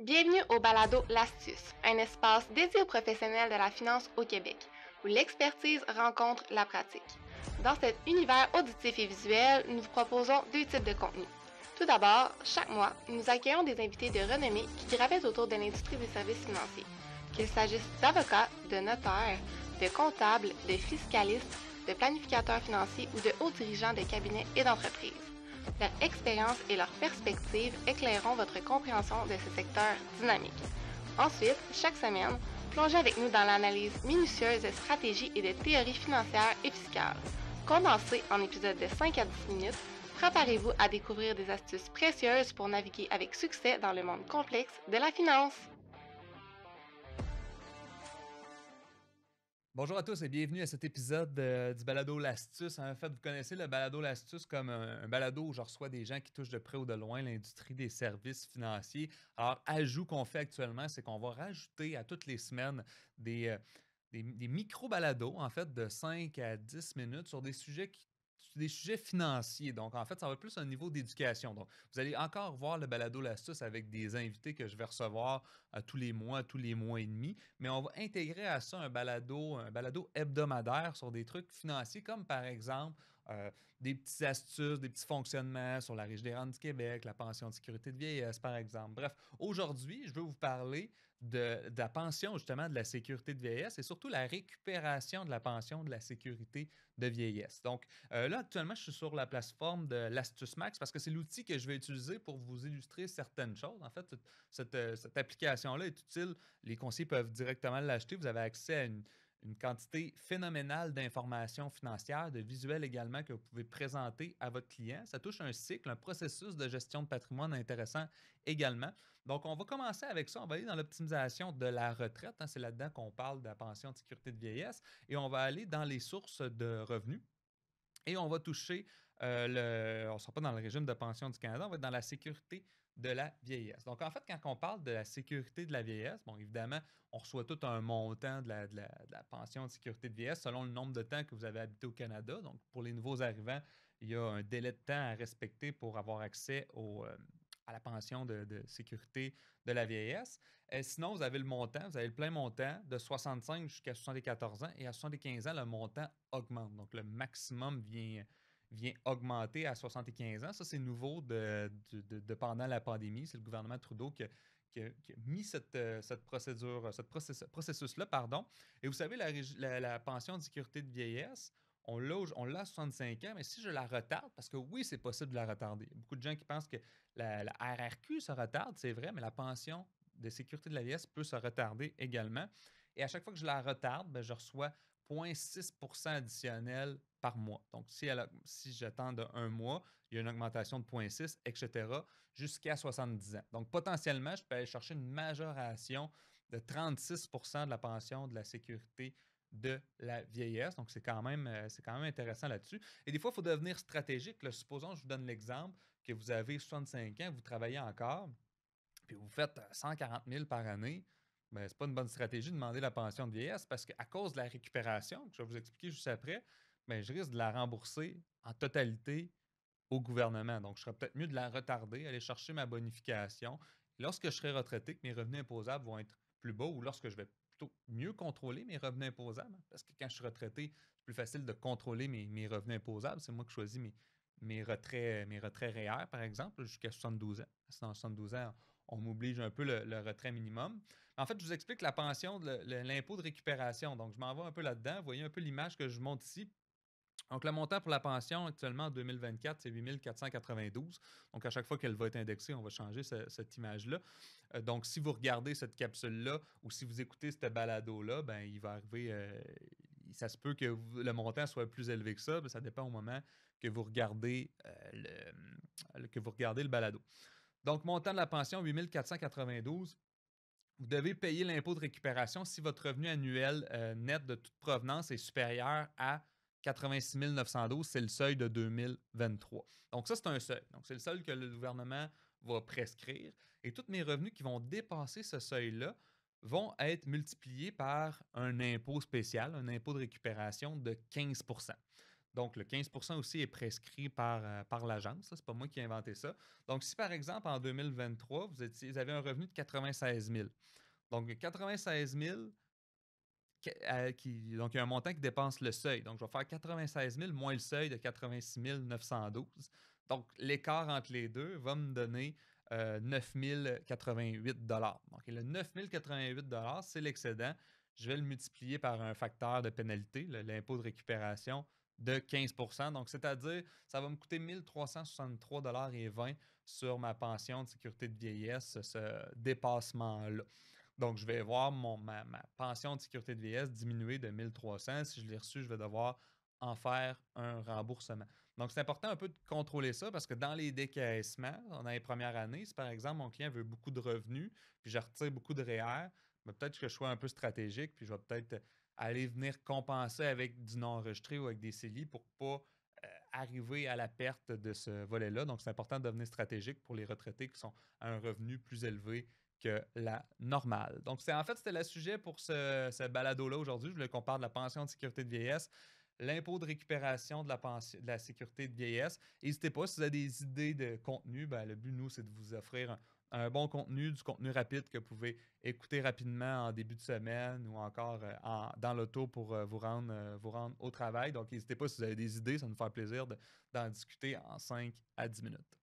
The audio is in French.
Bienvenue au balado L'Astuce, un espace dédié aux professionnels de la finance au Québec, où l'expertise rencontre la pratique. Dans cet univers auditif et visuel, nous vous proposons deux types de contenus. Tout d'abord, chaque mois, nous accueillons des invités de renommée qui gravitent autour de l'industrie des services financiers. Qu'il s'agisse d'avocats, de notaires, de comptables, de fiscalistes, de planificateurs financiers ou de hauts dirigeants de cabinets et d'entreprises. Leur expérience et leurs perspectives éclaireront votre compréhension de ce secteur dynamique. Ensuite, chaque semaine, plongez avec nous dans l'analyse minutieuse de stratégies et de théories financières et fiscales. Condensées en épisodes de 5 à 10 minutes, préparez-vous à découvrir des astuces précieuses pour naviguer avec succès dans le monde complexe de la finance. Bonjour à tous et bienvenue à cet épisode du balado L'Astuce. En fait, vous connaissez le balado L'Astuce comme un balado où je reçois des gens qui touchent de près ou de loin l'industrie des services financiers. Alors, ajout qu'on fait actuellement, c'est qu'on va rajouter à toutes les semaines des micro-balados, en fait, de 5 à 10 minutes sur des sujets financiers. Donc, en fait, ça va plus un niveau d'éducation. Donc, vous allez encore voir le balado L'Astuce avec des invités que je vais recevoir tous les mois et demi. Mais on va intégrer à ça un balado hebdomadaire sur des trucs financiers, comme par exemple des petites astuces, des petits fonctionnements sur la Régie des rentes du Québec, la pension de sécurité de vieillesse, par exemple. Bref, aujourd'hui, je veux vous parler de la pension, justement, de la sécurité de vieillesse et surtout la récupération de la pension de la sécurité de vieillesse. Donc, là, actuellement, je suis sur la plateforme de l'Astuce Max parce que c'est l'outil que je vais utiliser pour vous illustrer certaines choses. En fait, cette application-là est utile. Les conseillers peuvent directement l'acheter. Vous avez accès à une quantité phénoménale d'informations financières, de visuels également que vous pouvez présenter à votre client. Ça touche un cycle, un processus de gestion de patrimoine intéressant également. Donc, on va commencer avec ça. On va aller dans l'optimisation de la retraite. C'est là-dedans qu'on parle de la pension de sécurité de vieillesse. Et on va aller dans les sources de revenus. Et on va toucher, on ne sera pas dans le régime de pension du Canada, on va être dans la sécurité de la vieillesse. Donc, en fait, quand on parle de la sécurité de la vieillesse, bon, évidemment, on reçoit tout un montant de la pension de sécurité de vieillesse selon le nombre de temps que vous avez habité au Canada. Donc, pour les nouveaux arrivants, il y a un délai de temps à respecter pour avoir accès à la pension de sécurité de la vieillesse. Sinon, vous avez le montant, vous avez le plein montant de 65 jusqu'à 74 ans et à 75 ans, le montant augmente. Donc, le maximum vient augmenter à 75 ans. Ça, c'est nouveau de pendant la pandémie. C'est le gouvernement Trudeau qui a mis cette procédure, processus-là, pardon. Et vous savez, la pension de sécurité de vieillesse, on l'a à 65 ans, mais si je la retarde, parce que oui, c'est possible de la retarder. Il y a beaucoup de gens qui pensent que la RRQ se retarde, c'est vrai, mais la pension de sécurité de la vieillesse peut se retarder également. Et à chaque fois que je la retarde, je reçois 0,6 additionnel par mois. Donc, si j'attends de un mois, il y a une augmentation de 0,6, etc., jusqu'à 70 ans. Donc, potentiellement, je peux aller chercher une majoration de 36 de la pension de la sécurité de la vieillesse. Donc, c'est quand même intéressant là-dessus. Et des fois, il faut devenir stratégique. Là, supposons, je vous donne l'exemple que vous avez 65 ans, vous travaillez encore, puis vous faites 140 000 par année. Ce n'est pas une bonne stratégie de demander la pension de vieillesse parce qu'à cause de la récupération, que je vais vous expliquer juste après, je risque de la rembourser en totalité au gouvernement. Donc, je serais peut-être mieux de la retarder, aller chercher ma bonification. Lorsque je serai retraité, que mes revenus imposables vont être plus bas ou lorsque je vais plutôt mieux contrôler mes revenus imposables, parce que quand je suis retraité, c'est plus facile de contrôler mes revenus imposables. C'est moi qui choisis mes retraits REER, par exemple, jusqu'à 72 ans. Dans 72 ans, on m'oblige un peu le retrait minimum. En fait, je vous explique la pension, l'impôt de récupération. Donc, je m'en vais un peu là-dedans. Vous voyez un peu l'image que je montre ici. Donc, le montant pour la pension actuellement en 2024, c'est 8 492. Donc, à chaque fois qu'elle va être indexée, on va changer cette image-là. Donc, si vous regardez cette capsule-là ou si vous écoutez cette balado-là, il va arriver, ça se peut que le montant soit plus élevé que ça, mais ça dépend au moment que vous regardez, le balado. Donc, montant de la pension, 8 492. Vous devez payer l'impôt de récupération si votre revenu annuel net de toute provenance est supérieur à 86 912, c'est le seuil de 2023. Donc ça, c'est un seuil. Donc c'est le seuil que le gouvernement va prescrire. Et tous mes revenus qui vont dépasser ce seuil-là vont être multipliés par un impôt spécial, un impôt de récupération de 15 %. Donc, le 15% aussi est prescrit par l'agence. Ce n'est pas moi qui ai inventé ça. Donc, si par exemple, en 2023, vous avez un revenu de 96 000. Donc, 96 000, donc il y a un montant qui dépense le seuil. Donc, je vais faire 96 000 moins le seuil de 86 912. Donc, l'écart entre les deux va me donner 9 088 Donc, le 9 088 c'est l'excédent. Je vais le multiplier par un facteur de pénalité, l'impôt de récupération, de 15 Donc, c'est-à-dire, ça va me coûter 1 363,20 sur ma pension de sécurité de vieillesse, ce dépassement-là. Donc, je vais voir ma pension de sécurité de vieillesse diminuer de 1300. Si je l'ai reçu, je vais devoir en faire un remboursement. Donc, c'est important un peu de contrôler ça parce que dans les décaissements, dans les premières années, si par exemple mon client veut beaucoup de revenus, puis je retire beaucoup de REER, peut-être que je sois un peu stratégique, puis je vais peut-être aller venir compenser avec du non enregistré ou avec des CELI pour ne pas arriver à la perte de ce volet-là. Donc, c'est important de devenir stratégique pour les retraités qui sont à un revenu plus élevé que la normale. Donc, c'était le sujet pour ce balado-là aujourd'hui. Je voulais qu'on parle de la pension de sécurité de vieillesse, l'impôt de récupération de la sécurité de vieillesse. N'hésitez pas, si vous avez des idées de contenu, le but, nous, c'est de vous offrir un bon contenu, du contenu rapide que vous pouvez écouter rapidement en début de semaine ou encore dans l'auto pour vous rendre au travail. Donc, n'hésitez pas si vous avez des idées, ça nous fait plaisir d'en discuter en 5 à 10 minutes.